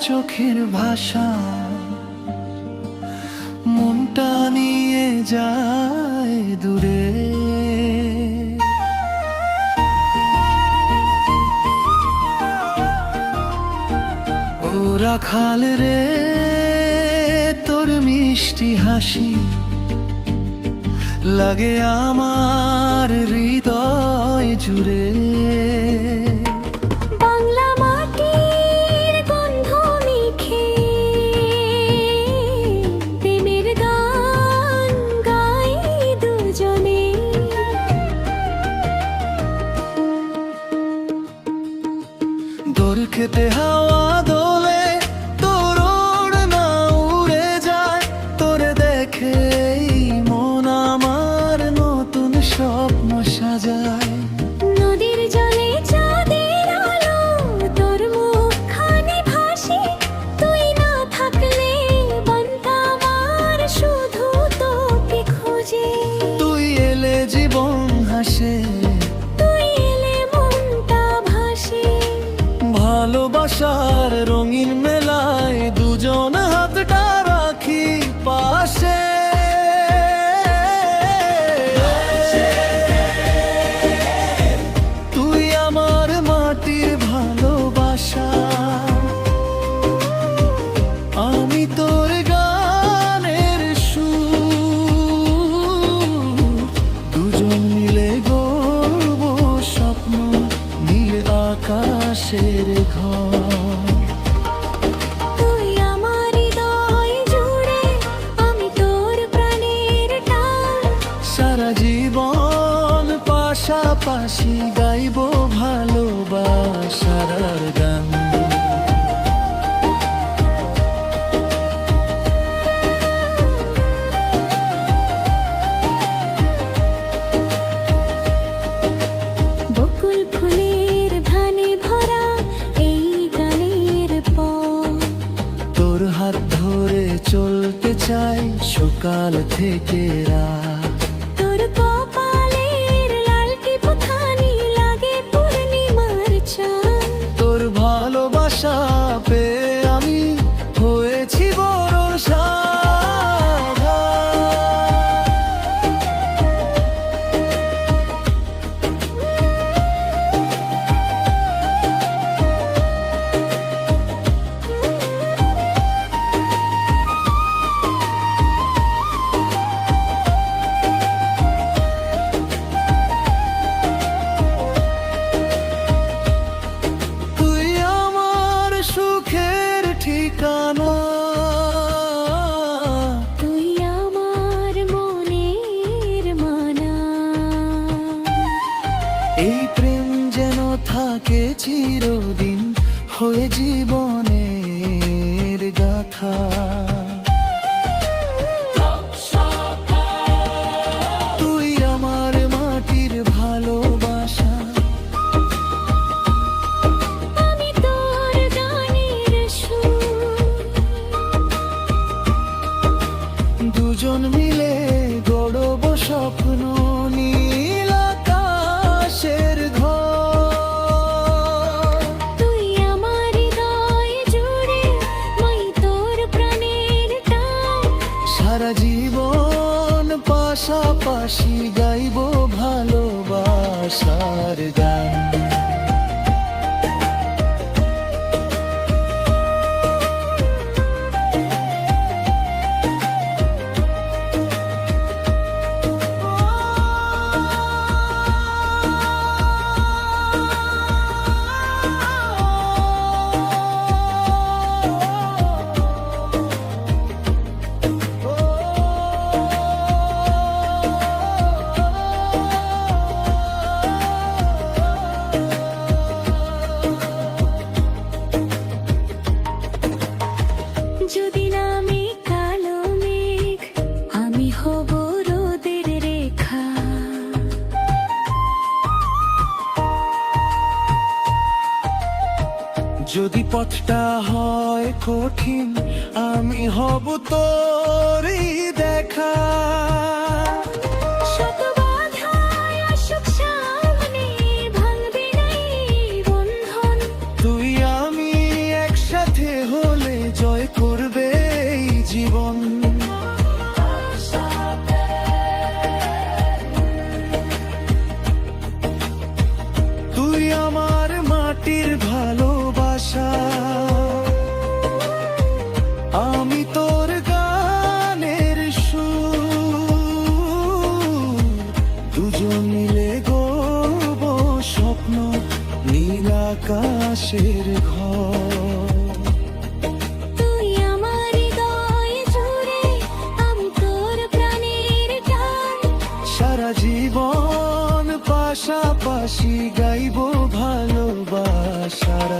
চোখের ভাষা মনটা নিয়ে যায় দূরে। ও রাখাল রে, তোর মিষ্টি হাসি লাগে আমার হৃদয় জুড়ে। বাংলা মাটির গন্ধ মেখে প্রেমের গান গাই দুজনে। দোল খেতে হাওয়া দোলে, তোর ওড়না উড়ে যায়, তোরে দেখে মন আমার নতুন স্বপ্ন সাজায়। নদীর জলে চাঁদের আলো, তোর মুখখানি ভাসে, তুই না থাকলে মনটা আমার শুধু তোকে খোঁজে। তুই এলে জীবন হাসে, তুই এলে মনটা ভাসে। ভালোবাসার রঙিন মেলায় দুজন হাতটা রাখি পাশে। তুই আমার মাটির ভালোবাসা, আমি তোর গানের সুর। দুজন মিলে গড়ব স্বপ্ন, নীল আকাশের ঘর। তুই আমার হৃদয় জুড়ে, আমি তোর প্রাণের টান। সারা জীবন পাশাপাশি গাইব ভালোবাসার গান। বকুল ফুলের ধানে ভরা এই গানের পথ, তোর হাত ধরে চলতে চাই সকাল থেকে রাত। তোর কপালের লাল টিপখানি লাগে পূর্ণিমার চাঁদ। তোর ভালোবাসা পেয়ে আমি হয়েছি বড় সাধা। তুই আমার সুখের ঠিকানা, তুই আমার মনের মানা। এই প্রেম যেন থাকে চিরদিন হয়ে জীবনের গাথা। তুই আমার মাটির ভালোবাসা, আমি তোর গানের সুর। দুজন মিলে গড়ব স্বপ্ন, নীল আকাশের ঘর। তুই আমার হৃদয় জুড়ে, মই তোর প্রাণের টান। সারা জীবন পাশাপাশি গাইব ভালোবাসার গান। যদি নামে কালো মেঘ, আমি হব রোদের রেখা। যদি পথটা হয় কঠিন, আমি হব তোরই দেখা। শত বাধায় আসুক সামনে, ভাঙবে না এই বন্ধন। তুই আমি একসাথে হলে আকাশের ঘর। তুই আমার হৃদয় জুড়ে, আমি তোর প্রাণের টান। সারা জীবন পাশাপাশি গাইবো ভালোবাসার